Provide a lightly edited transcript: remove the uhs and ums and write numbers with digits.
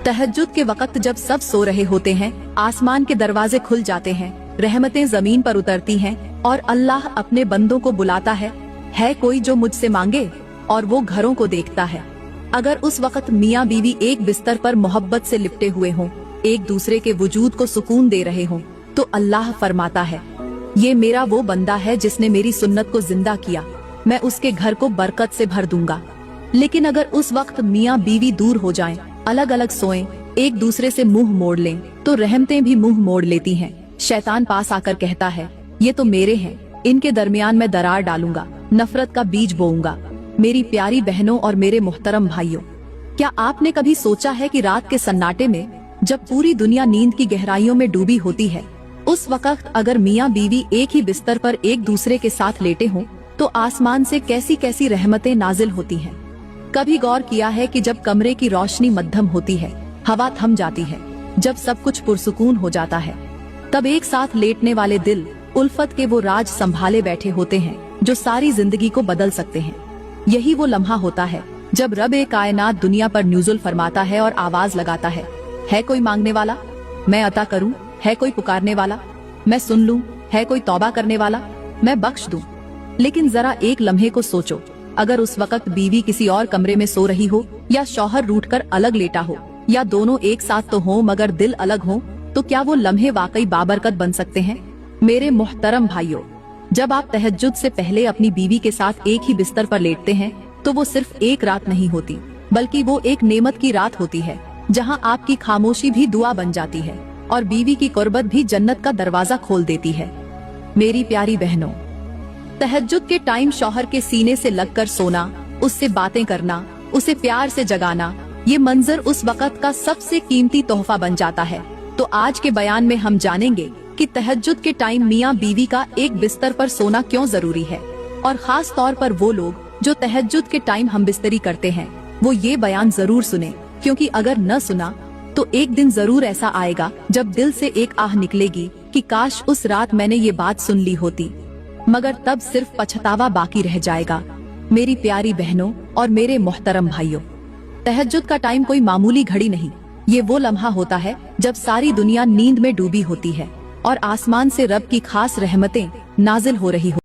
तहज्जुद के वक्त जब सब सो रहे होते हैं, आसमान के दरवाजे खुल जाते हैं, रहमतें जमीन पर उतरती हैं और अल्लाह अपने बंदों को बुलाता है कोई जो मुझसे मांगे, और वो घरों को देखता है। अगर उस वक्त मियाँ बीवी एक बिस्तर पर मोहब्बत से लिपटे हुए हों, एक दूसरे के वजूद को सुकून दे रहे हों, तो अल्लाह फरमाता है, ये मेरा वो बंदा है जिसने मेरी सुन्नत को जिंदा किया, मैं उसके घर को बरकत से भर दूंगा। लेकिन अगर उस वक्त मियाँ बीवी दूर हो जाएं, अलग अलग सोएं, एक दूसरे से मुंह मोड़ लें, तो रहमतें भी मुंह मोड़ लेती हैं। शैतान पास आकर कहता है, ये तो मेरे हैं, इनके दरमियान मैं दरार डालूंगा, नफरत का बीज बोऊंगा। मेरी प्यारी बहनों और मेरे मोहतरम भाइयों, क्या आपने कभी सोचा है कि रात के सन्नाटे में जब पूरी दुनिया नींद की गहराइयों में डूबी होती है, उस वक्त अगर मियाँ बीवी एक ही बिस्तर पर एक दूसरे के साथ लेटे हों, तो आसमान से कैसी कैसी रहमतें नाजिल होती हैं। कभी गौर किया है कि जब कमरे की रोशनी मध्यम होती है, हवा थम जाती है, जब सब कुछ पुरसुकून हो जाता है, तब एक साथ लेटने वाले दिल उल्फत के वो राज संभाले बैठे होते हैं जो सारी जिंदगी को बदल सकते हैं। यही वो लम्हा होता है जब रब ए कायनात दुनिया पर नुज़ुल फरमाता है और आवाज लगाता है कोई मांगने वाला, मैं अता करूं, है कोई पुकारने वाला, मैं सुन लूं, है कोई तौबा करने वाला, मैं बख्श दूं। लेकिन जरा एक लम्हे को सोचो, अगर उस वक्त बीवी किसी और कमरे में सो रही हो, या शौहर रूठकर अलग लेटा हो, या दोनों एक साथ तो हो मगर दिल अलग हो, तो क्या वो लम्हे वाकई बाबरकत बन सकते हैं? मेरे मोहतरम भाइयों, जब आप तहज्जुद से पहले अपनी बीवी के साथ एक ही बिस्तर पर लेटते हैं, तो वो सिर्फ एक रात नहीं होती, बल्कि वो एक नेमत की रात होती है, जहां आपकी खामोशी भी दुआ बन जाती है और बीवी की कुर्बत भी जन्नत का दरवाजा खोल देती है। मेरी प्यारी बहनों, तहज्जुद के टाइम शौहर के सीने से लगकर सोना, उससे बातें करना, उसे प्यार से जगाना, ये मंजर उस वक्त का सबसे कीमती तोहफा बन जाता है। तो आज के बयान में हम जानेंगे कि तहज्जुद के टाइम मियाँ बीवी का एक बिस्तर पर सोना क्यों जरूरी है, और खास तौर पर वो लोग जो तहज्जुद के टाइम हम बिस्तरी करते हैं, वो ये बयान जरूर सुने, क्योंकि अगर न सुना तो एक दिन जरूर ऐसा आएगा जब दिल से एक आह निकलेगी कि काश उस रात मैंने ये बात सुन ली होती, मगर तब सिर्फ पछतावा बाकी रह जाएगा। मेरी प्यारी बहनों और मेरे मोहतरम भाइयों, तहज्जुद का टाइम कोई मामूली घड़ी नहीं, ये वो लम्हा होता है जब सारी दुनिया नींद में डूबी होती है और आसमान से रब की खास रहमतें नाजिल हो रही हो।